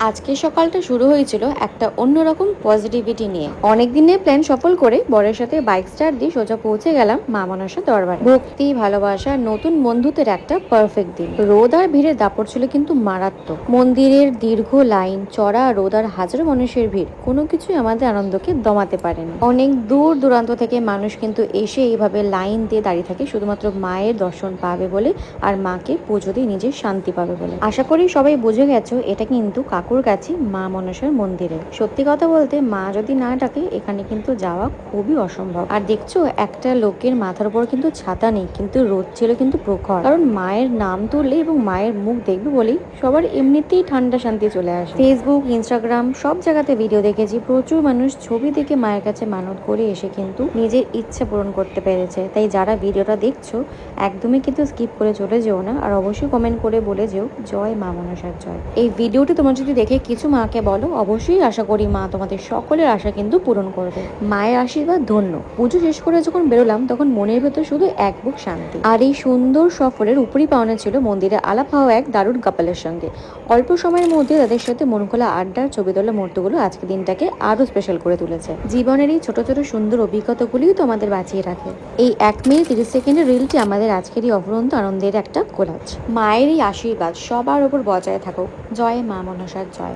আজকের সকালটা শুরু হয়েছিল একটা অন্যরকম পজিটিভিটি নিয়ে। অনেক দিনের প্ল্যান সফল করে বরের সাথে বাইক স্টার্ট দিয়ে সোজা পৌঁছে গেলাম মা মনসা দরবারে। ভক্তি, ভালোবাসা, নতুন বন্ধুত্বের একটা পারফেক্ট দিন। রোদ আর ভিড়ের দাপট ছিল কিন্তু মারাত্মক। মন্দিরের দীর্ঘ লাইন, চড়া রোদ আর হাজারো মানুষের ভিড় কোনো কিছুই আমাদের আনন্দকে দমাতে পারেনি। অনেক দূর দূরান্ত থেকে মানুষ কিন্তু এসে এইভাবে লাইন দিয়ে দাঁড়িয়ে থাকে শুধুমাত্র মায়ের দর্শন পাবে বলে আর মাকে পুজো দিয়ে নিজের শান্তি পাবে বলে। আশা করি সবাই বুঝে গেছো এটা কিন্তু কাকুর কাছে মা মনসার মন্দিরে। সত্যি কথা বলতে মা যদি না ডাকে এখানে কিন্তু যাওয়া খুবই অসম্ভব। আর দেখছো একটা লোকের মাথার উপর কিন্তু ছাতা নেই, কিন্তু রোদ ছিল কিন্তু প্রখর। কারণ মায়ের নাম তুললে এবং মায়ের মুখ দেখবে বলেই সবার এমনিতেই ঠান্ডা শান্তি চলে আসে। ফেসবুক, ইনস্টাগ্রাম সব জায়গাতে ভিডিও দেখেছি, প্রচুর মানুষ ছবি দেখে মায়ের কাছে মানত করে এসে কিন্তু নিজের ইচ্ছা পূরণ করতে পেরেছে। তাই যারা ভিডিওটা দেখছো একদমই কিন্তু স্কিপ করে চলে যেও না, আর অবশ্যই কমেন্ট করে বলে যেও জয় মা মনসার জয়। এই ভিডিওটি তোমার যদি দেখে কিছু মাকে বলো, অবশ্যই আশা করি মা তোমাদের সকলের আশা কিন্তু পূরণ করবে। মায়ের আশীর্বাদ ধন্য। পুজো শেষ করে যখন বেরোলাম তখন মনের ভেতর শুধু এক বুক শান্তি। আর এই সুন্দর সফরের উপরই পাওনা ছিল মন্দিরে আলাপ হওয়া এক দারুণ কাপলের সঙ্গে। অল্প সময়ের মধ্যে তাদের সাথে মন খোলা আড্ডার ছবি তোলা মুহূর্তগুলো আজকের দিনটাকে আরো স্পেশাল করে তুলেছে। জীবনের এই ছোট ছোট সুন্দর অভিজ্ঞতাগুলিই তো আমাদের বাঁচিয়ে রাখে। এই 1 মিনিট 30 সেকেন্ডের রিলটি আমাদের আজকের এই অফুরন্ত আনন্দের একটা কোলাজ। মায়ের এই আশীর্বাদ সবার উপর বজায় থাকুক। জয় মা মনসার জয়।